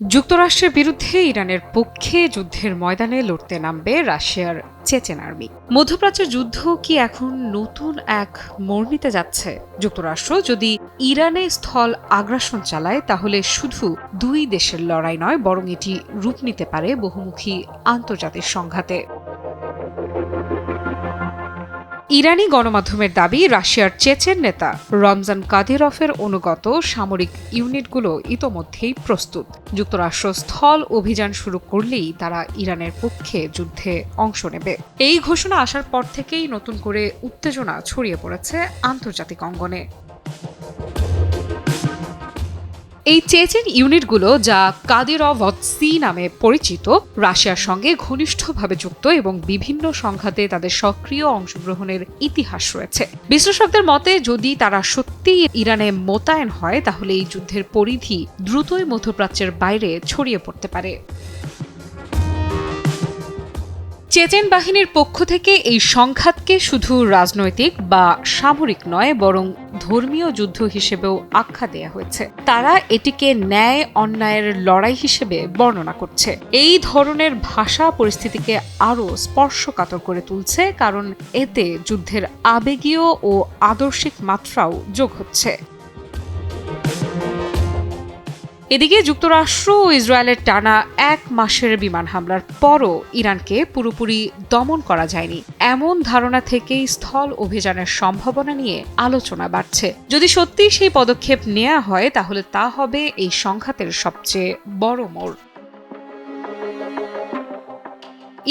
যুক্তরাষ্ট্রের বিরুদ্ধে ইরানের পক্ষে যুদ্ধের ময়দানে লড়তে নামবে রাশিয়ার চেচেন আর্মি। মধ্যপ্রাচ্যের যুদ্ধ কি এখন নতুন এক মোড় নিতে যাচ্ছে? যুক্তরাষ্ট্র যদি ইরানে স্থল আগ্রাসন চালায় তাহলে শুধু দুই দেশের লড়াই নয়, বরং এটি রূপ নিতে পারে বহুমুখী আন্তর্জাতিক সংঘাতে। ইরানি গণমাধ্যমের দাবি, রাশিয়ার চেচেন নেতা রমজান কাদিরভের অনুগত সামরিক ইউনিটগুলো ইতোমধ্যেই প্রস্তুত। যুক্তরাষ্ট্র স্থল অভিযান শুরু করলেই তারা ইরানের পক্ষে যুদ্ধে অংশ নেবে। এই ঘোষণা আসার পর থেকেই নতুন করে উত্তেজনা ছড়িয়ে পড়েছে আন্তর্জাতিক অঙ্গনে। এই চেচেন ইউনিটগুলো, যা কাদিরভ সি নামে পরিচিত, রাশিয়ার সঙ্গে ঘনিষ্ঠভাবে যুক্ত এবং বিভিন্ন সংঘাতে তাদের সক্রিয় অংশগ্রহণের ইতিহাস রয়েছে। বিশ্লেষকদের মতে, যদি তারা সত্যিই ইরানে মোতায়েন হয় তাহলে এই যুদ্ধের পরিধি দ্রুতই মধ্যপ্রাচ্যের বাইরে ছড়িয়ে পড়তে পারে। চেচেন বাহিনীর পক্ষ থেকে এই সংঘাতকে শুধু রাজনৈতিক বা সামরিক নয়, বরং ধর্মীয় যুদ্ধ হিসেবেও আখ্যা দেয়া হয়েছে। তারা এটিকে ন্যায় অন্যায়ের লড়াই হিসেবে বর্ণনা করছে। এই ধরনের ভাষা পরিস্থিতিকে আরও স্পর্শকাতর করে তুলছে, কারণ এতে যুদ্ধের আবেগীয় ও আদর্শিক মাত্রাও যোগ হচ্ছে। এদিকে যুক্তরাষ্ট্র ও ইসরায়েলের টানা 1 মাসের বিমান হামলার পরও ইরানকে পুরোপুরি দমন করা যায়নি এমন ধারণা থেকেই স্থল অভিযানের সম্ভাবনা নিয়ে আলোচনা বাড়ছে। যদি সত্যি সেই পদক্ষেপ নেওয়া হয় তাহলে তা হবে এই সংঘাতের সবচেয়ে বড় মোড়।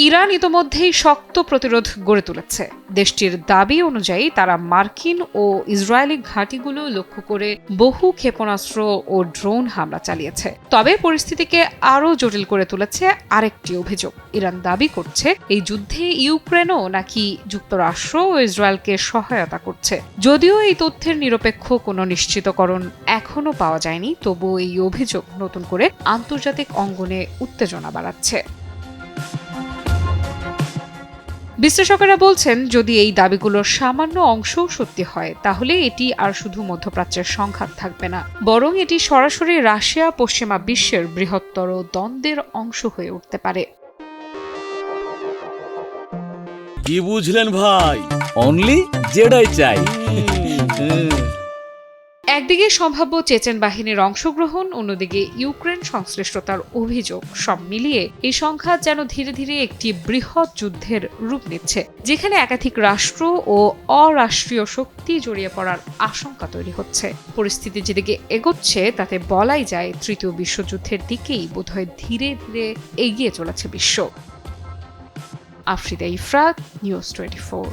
ইরান ইতোমধ্যেই শক্ত প্রতিরোধ গড়ে তুলেছে। দেশটির দাবি অনুযায়ী তারা মার্কিন ও ইসরায়েলি ঘাঁটিগুলো লক্ষ্য করে বহু ক্ষেপণাস্ত্র ও ড্রোন হামলা চালিয়েছে। তবে পরিস্থিতিকে আরও জটিল করে তুলেছে আরেকটি অভিযোগ। ইরান দাবি করছে এই যুদ্ধে ইউক্রেনও নাকি যুক্তরাষ্ট্র ও ইসরায়েলকে সহায়তা করছে। যদিও এই তথ্যের নিরপেক্ষ কোনো নিশ্চিতকরণ এখনো পাওয়া যায়নি, তবুও এই অভিযোগ নতুন করে আন্তর্জাতিক অঙ্গনে উত্তেজনা বাড়াচ্ছে। বিশ্লেষকেরা বলছেন, যদি এই দাবিগুলোর সামান্য অংশও সত্যি হয় তাহলে এটি আর শুধু মধ্যপ্রাচ্যের সংঘাত থাকবে না, বরং এটি সরাসরি রাশিয়া পশ্চিমা বিশ্বের বৃহত্তর দ্বন্দ্বের অংশ হয়ে উঠতে পারে। কি বুঝলেন ভাই? অনলি জেডাই চাই। একদিকে সম্ভাব্য চেচেন বাহিনীর অংশগ্রহণ, অন্যদিকে ইউক্রেন সংশ্লিষ্টতার অভিযোগ, সব মিলিয়ে এই সংঘাত যেন ধীরে ধীরে একটি বৃহৎ যুদ্ধের রূপ নিচ্ছে, যেখানে একাধিক রাষ্ট্র ও অরাষ্ট্রীয় শক্তি জড়িয়ে পড়ার আশঙ্কা তৈরি হচ্ছে। পরিস্থিতি যেদিকে এগোচ্ছে তাতে বলাই যায় তৃতীয় বিশ্বযুদ্ধের দিকেই বোধহয় ধীরে ধীরে এগিয়ে চলেছে বিশ্ব। আফরিদা ইফরাত, নিউজ 24।